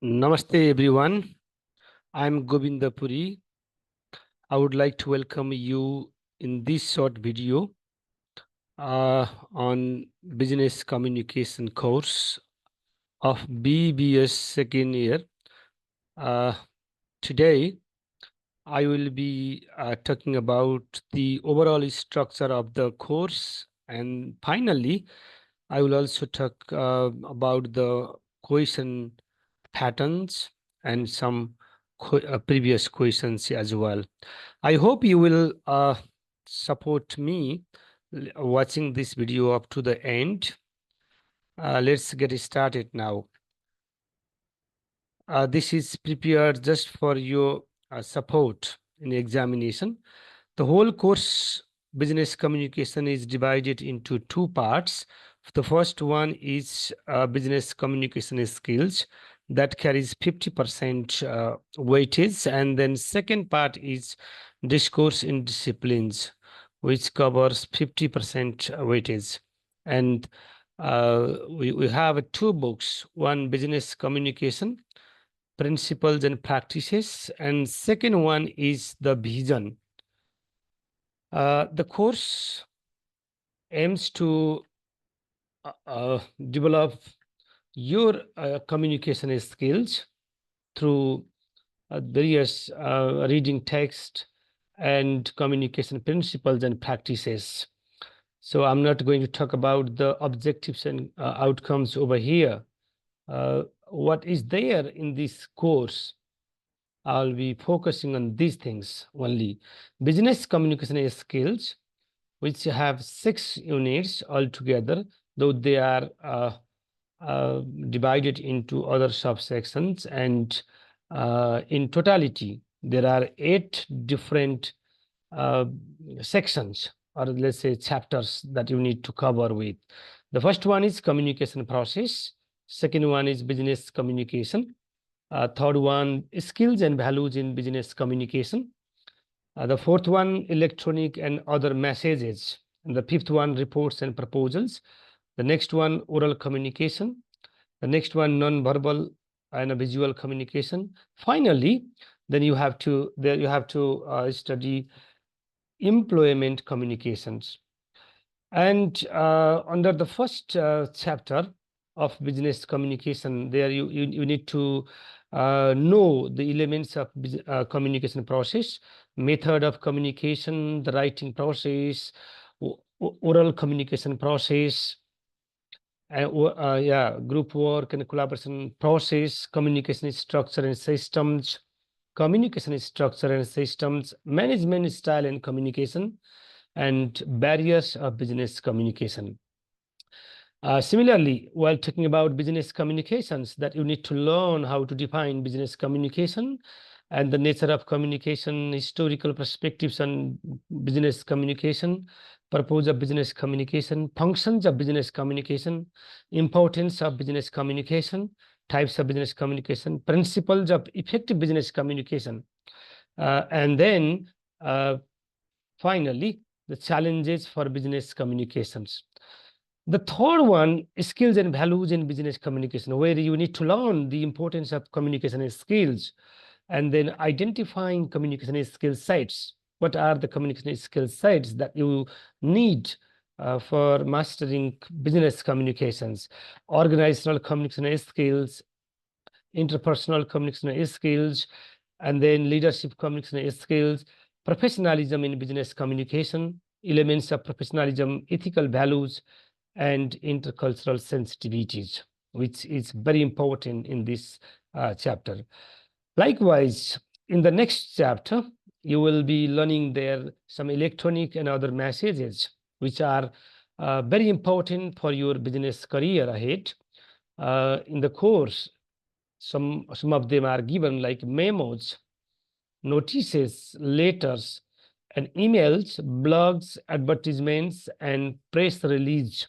Namaste everyone. I'm Govinda Puri. I would like to welcome you in this short video on business communication course of BBS second year. Today, I will be talking about the overall structure of the course, and finally, I will also talk about the question patterns and some previous questions as well. I hope you will support me watching this video up to the end. Let's get started now. This is prepared just for your support in examination. The whole course business communication is divided into two parts. The first one is business communication skills that carries 50% weightage, and then second part is discourse in disciplines, which covers 50% weightage. And we have two books, one business communication principles and practices, and second one is the vision. The course aims to develop your communication skills through various reading text and communication principles and practices. So I'm not going to talk about the objectives and outcomes over here. What is there in this course? I'll be focusing on these things only. Business communication skills, which have 6 units altogether, though they are divided into other subsections, and in totality, there are 8 different sections, or let's say chapters, that you need to cover with. The first one is communication process. Second one is business communication. Third one, skills and values in business communication. The fourth one, electronic and other messages. And the fifth one, reports and proposals. The next one, oral communication. The next one, non-verbal and a visual communication. Finally, then you have to study employment communications. And under the first chapter of business communication, there you need to know the elements of communication process, method of communication, the writing process, oral communication process, group work and collaboration process, communication structure and systems, management style and communication, and barriers of business communication. Similarly, while talking about business communications, that you need to learn how to define business communication and the nature of communication, historical perspectives on business communication, purpose of business communication, functions of business communication, importance of business communication, types of business communication, principles of effective business communication, and then finally, the challenges for business communications. The third one is skills and values in business communication, where you need to learn the importance of communication skills, and then identifying communication skill sets. What are the communication skill sets that you need for mastering business communications? Organizational communication skills, interpersonal communication skills, and then leadership communication skills, professionalism in business communication, elements of professionalism, ethical values, and intercultural sensitivities, which is very important in this chapter. Likewise, in the next chapter, you will be learning there some electronic and other messages, which are very important for your business career ahead. In the course, some of them are given, like memos, notices, letters, and emails, blogs, advertisements, and press release.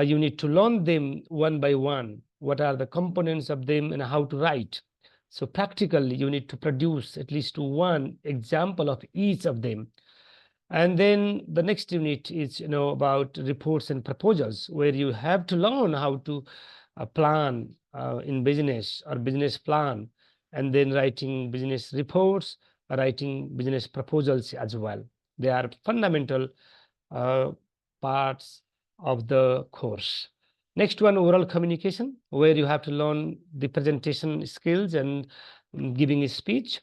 You need to learn them one by one. What are the components of them and how to write? So practically, you need to produce at least one example of each of them. And then the next unit is, about reports and proposals, where you have to learn how to plan in business or business plan, and then writing business reports, writing business proposals as well. They are fundamental parts of the course. Next one, oral communication, where you have to learn the presentation skills and giving a speech,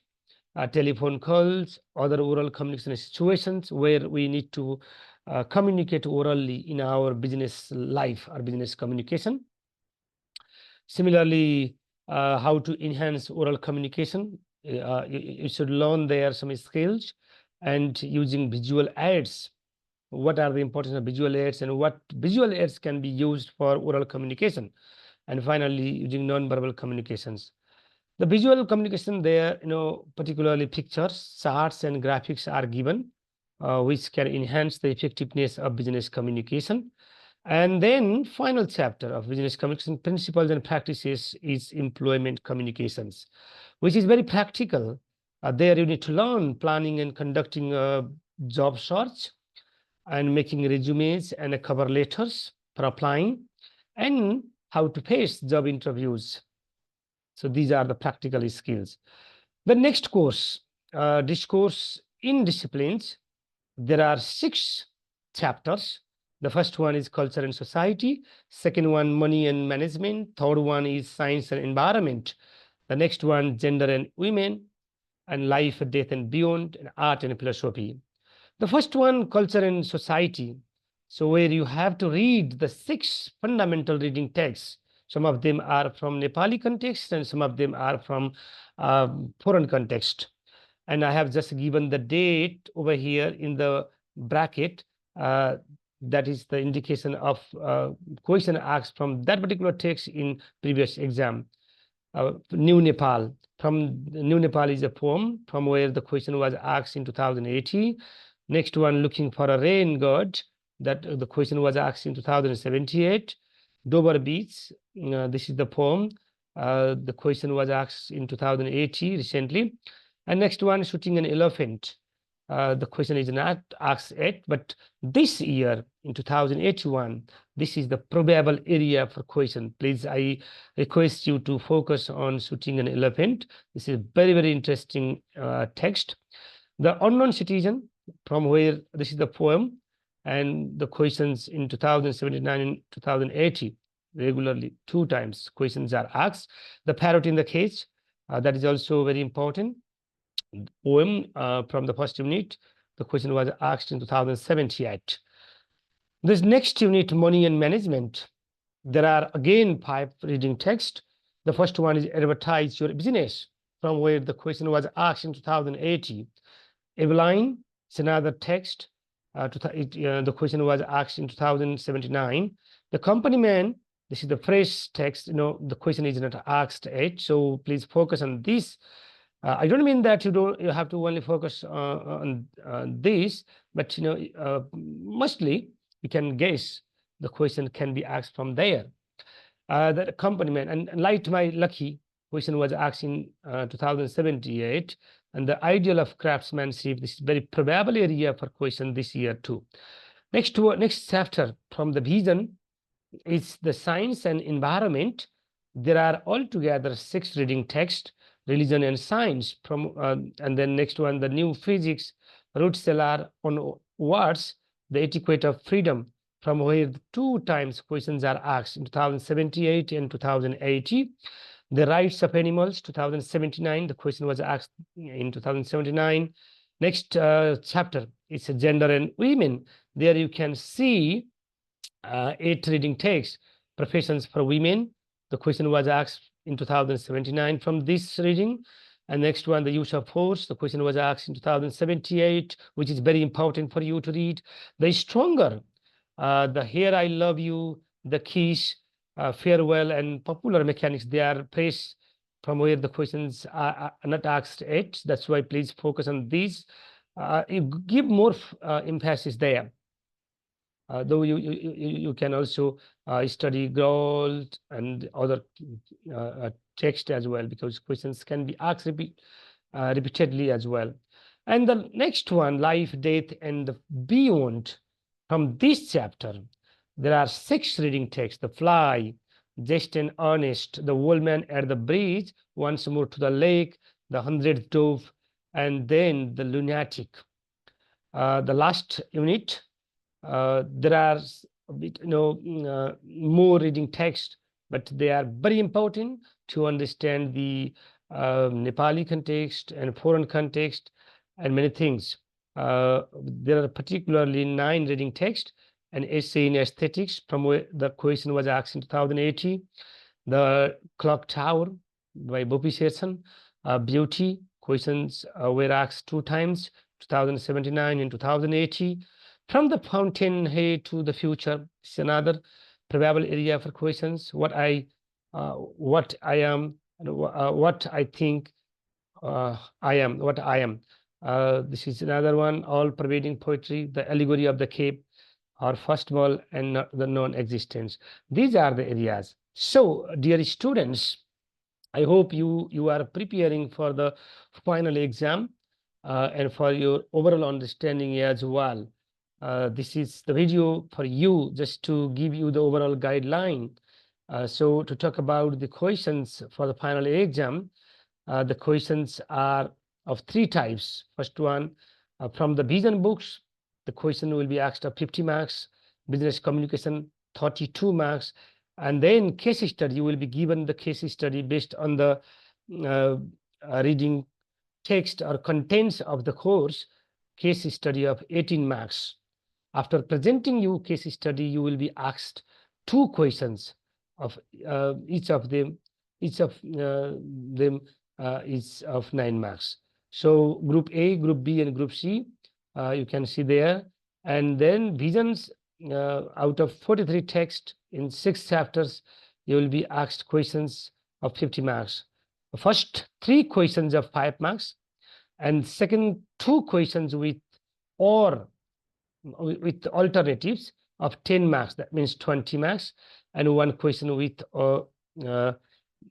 telephone calls, other oral communication situations where we need to communicate orally in our business life or business communication. Similarly, how to enhance oral communication. You should learn there some skills, and using visual aids. What are the importance of visual aids and what visual aids can be used for oral communication? And finally, using non-verbal communications. The visual communication there, particularly pictures, charts, and graphics are given, which can enhance the effectiveness of business communication. And then final chapter of business communication principles and practices is employment communications, which is very practical. There you need to learn planning and conducting a job search, and making resumes and cover letters for applying, and how to face job interviews. So these are the practical skills. The next course, discourse in disciplines. There are 6 chapters. The first one is culture and society. Second one, money and management. Third one is science and environment. The next one, gender and women, and life, death and beyond, and art and philosophy. The first one, culture and society. So where you have to read the 6 fundamental reading texts. Some of them are from Nepali context and some of them are from foreign context. And I have just given the date over here in the bracket. That is the indication of question asked from that particular text in previous exam. New Nepal. From New Nepal is a poem from where the question was asked in 2018. Next one, looking for a rain god, that the question was asked in 2078. Dover Beach, this is the poem. The question was asked in 2018 recently. And next one, shooting an elephant. The question is not asked yet, but this year in 2081, this is the probable area for question. Please, I request you to focus on shooting an elephant. This is very, very interesting text. The unknown citizen, from where this is the poem, and the questions in 2079 and 2080, regularly 2 times questions are asked. The parrot in the cage, that is also very important. Poem from the first unit, the question was asked in 2078. This next unit, money and management, there are again 5 reading texts. The first one is advertise your business, from where the question was asked in 2080. Eveline is another text. The question was asked in 2079. The company man, this is the fresh text. The question is not asked yet, so please focus on this. I don't mean that you have to only focus on this, but mostly you can guess the question can be asked from there. The accompaniment and light my lucky question was asked in 2078, and the ideal of craftsmanship, this is very probable area for question this year too. Next chapter from the vision is the science and environment. There are altogether 6 reading texts, religion and science, from and then next one, the new physics, root cellar on words, the etiquette of freedom, from where 2 times questions are asked in 2078 and 2080. The rights of animals, 2079, the question was asked in 2079. Next chapter is gender and women. There you can see 8 reading texts. Professions for women, the question was asked in 2079 from this reading. And next one, the use of force, the question was asked in 2078, which is very important for you to read. The stronger, the here I love you, the kiss, farewell, and popular mechanics, they are placed from where the questions are not asked yet. That's why please focus on these. Give more emphasis there. Though you can also study goals and other text as well, because questions can be asked repeatedly as well. And the next one, life, death, and beyond. From this chapter, there are 6 reading texts: the fly, Just and earnest, the old man at the bridge, once more to the lake, the 100th dove, and then the lunatic. The last unit, there are more reading text, but they are very important to understand the Nepali context and foreign context and many things. There are particularly 9 reading text, an essay in aesthetics from where the question was asked in 2018, the clock tower by Bopi Sherson, beauty questions were asked 2 times, 2079 and 2080. From the fountainhead to the future is another probable area for questions. What I am, and what I think I am, what I am. This is another one, all pervading poetry, the allegory of the cape, or first ball, and the non-existence. These are the areas. So, dear students, I hope you are preparing for the final exam and for your overall understanding as well. This is the video for you, just to give you the overall guideline. So to talk about the questions for the final exam, the questions are of 3 types. First one, from the vision books, the question will be asked of 50 marks, business communication 32 marks, and then case study, you will be given the case study based on the reading text or contents of the course, case study of 18 marks. After presenting you case study, you will be asked 2 questions of each of them is of 9 marks. So group A, group B, and group C, you can see there. And then visions, out of 43 text in 6 chapters, you will be asked questions of 50 marks. The first 3 questions of 5 marks, and second 2 questions with alternatives of 10 marks. That means 20 marks, and 1 question with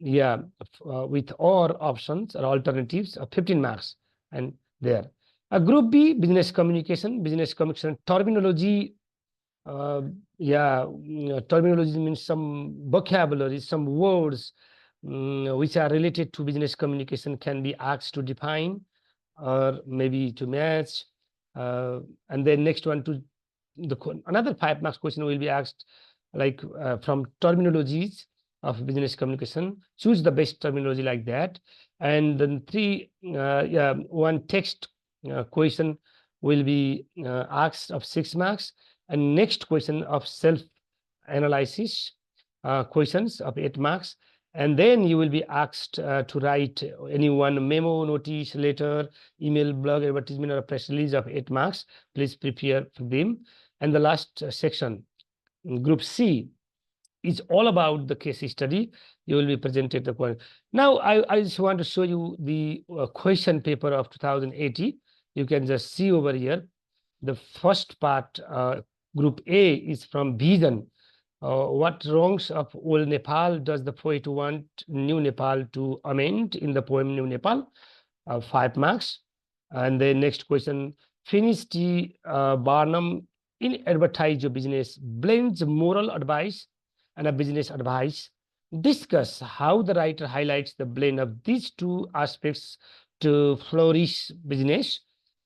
with or options or alternatives of 15 marks. And there, group B, business communication terminology. Terminology means some vocabulary, some words which are related to business communication can be asked to define or maybe to match. And then next one, to another 5 marks question will be asked, like from terminologies of business communication, choose the best terminology, like that. And then 1 text question will be asked of 6 marks, and next question of self analysis questions of 8 marks. And then you will be asked to write any one memo, notice, letter, email, blog, advertisement, or press release of 8 marks. Please prepare for them. And the last section, group C, is all about the case study. You will be presented the question. Now, I just want to show you the question paper of 2080. You can just see over here. The first part, group A, is from vision. What wrongs of old Nepal does the poet want new Nepal to amend in the poem New Nepal? 5 marks. And the next question, Finis T. Barnum in Advertise Your Business blends moral advice and a business advice. Discuss how the writer highlights the blend of these 2 aspects to flourish business,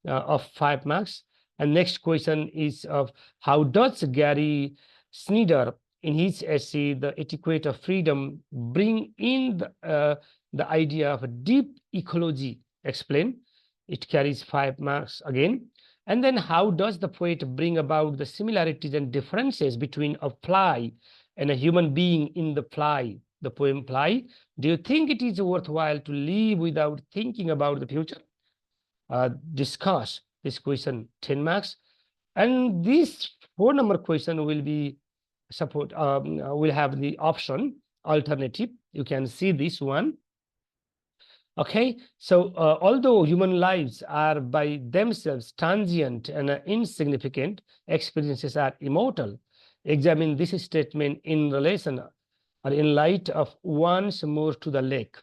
of 5 marks. And next question is of how does Gary Snyder, in his essay, The Etiquette of Freedom, bring in the idea of a deep ecology? Explain. It carries 5 marks again. And then how does the poet bring about the similarities and differences between a fly and a human being in the fly, the poem Fly? Do you think it is worthwhile to live without thinking about the future? Discuss this question, 10 marks. And this 4-number question will be will have the option alternative. You can see this one. Okay, so although human lives are by themselves transient and insignificant, experiences are immortal. Examine this statement in relation or in light of once more to the lake.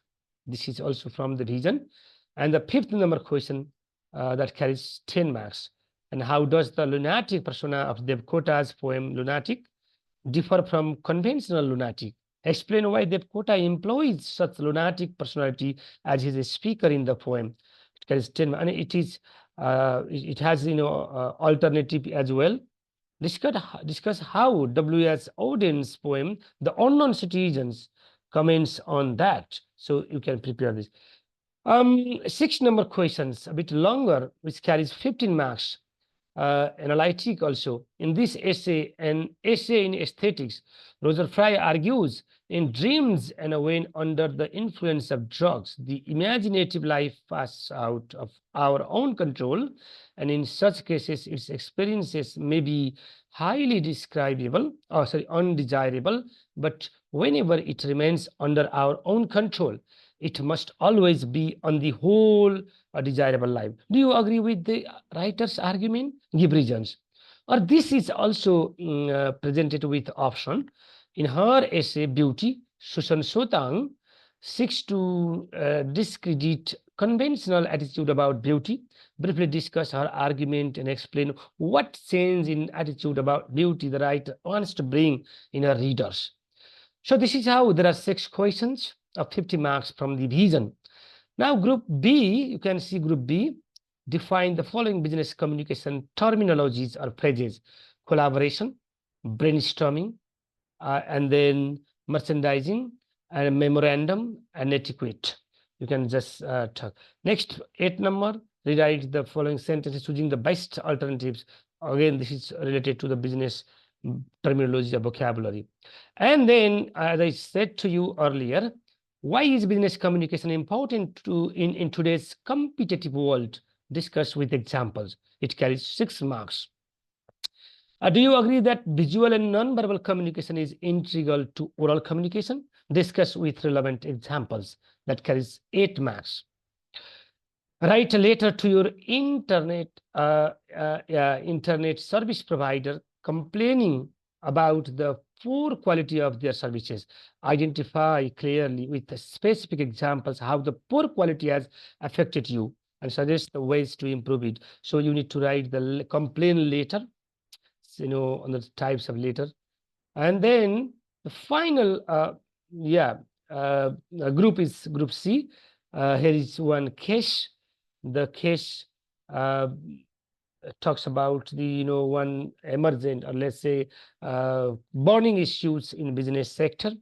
This is also from the vision. And the 5th-number question that carries 10 marks. And how does the lunatic persona of Devkota's poem Lunatic differ from conventional lunatic? Explain why that quota employs such lunatic personality as his speaker in the poem. It carries 10, and it has alternative as well. Discuss how W.S. Audin's poem, The Unknown Citizens, comments on that. So you can prepare this. 6 number questions, a bit longer, which carries 15 marks. Analytic also. In this essay, an essay in aesthetics, Roger Fry argues in dreams and when under the influence of drugs, the imaginative life passes out of our own control, and in such cases, its experiences may be highly undesirable, but whenever it remains under our own control, it must always be on the whole a desirable life. Do you agree with the writer's argument? Give reasons. Or this is also presented with option. In her essay Beauty, Susan Sotang seeks to discredit conventional attitude about beauty, briefly discuss her argument and explain what change in attitude about beauty the writer wants to bring in her readers. So this is how there are 6 questions of 50 marks from the vision. Now group B, you can see group B, define the following business communication terminologies or phrases: collaboration, brainstorming, and then merchandising, and memorandum, and etiquette. You can just talk. Next, 8 number, rewrite the following sentences using the best alternatives. Again, this is related to the business terminology or vocabulary. And then, as I said to you earlier, why is business communication important in today's competitive world? Discuss with examples. It carries 6 marks. Do you agree that visual and non-verbal communication is integral to oral communication? Discuss with relevant examples. That carries 8 marks. Write a letter to your internet service provider complaining about the poor quality of their services. Identify clearly with specific examples how the poor quality has affected you and suggest the ways to improve it. So you need to write the complaint letter, on the types of letter. And then the final group is group C. Here is one case. The case talks about the one emergent, or let's say burning issues in business sector,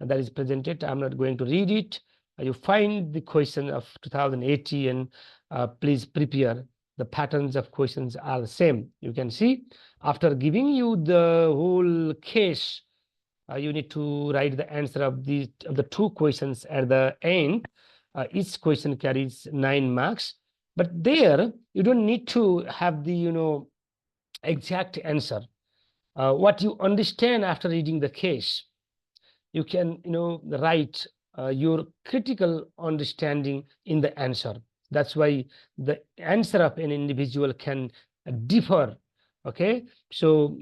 and that is presented. I'm not going to read it. You find the question of 2018 and please prepare. The patterns of questions are the same. You can see after giving you the whole case, you need to write the answer of the 2 questions at the end. Each question carries 9 marks, but there you don't need to have the exact answer. What you understand after reading the case, you can write your critical understanding in the answer. That's why the answer of an individual can differ. Okay, so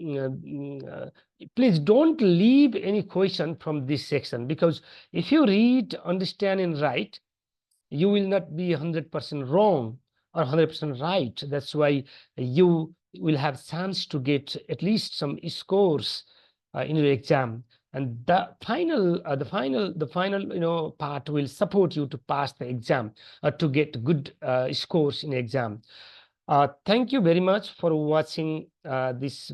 please don't leave any question from this section, because if you read, understand, and write, you will not be 100% wrong or 100% right. That's why you will have chance to get at least some scores in your exam, and the final part will support you to pass the exam to get good scores in exam. Thank you very much for watching this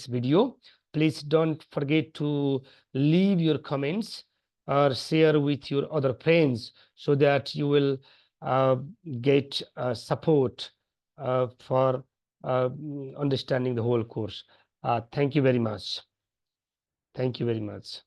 video. Please don't forget to leave your comments or share with your other friends so that you will get support for understanding the whole course. Thank you very much. Thank you very much.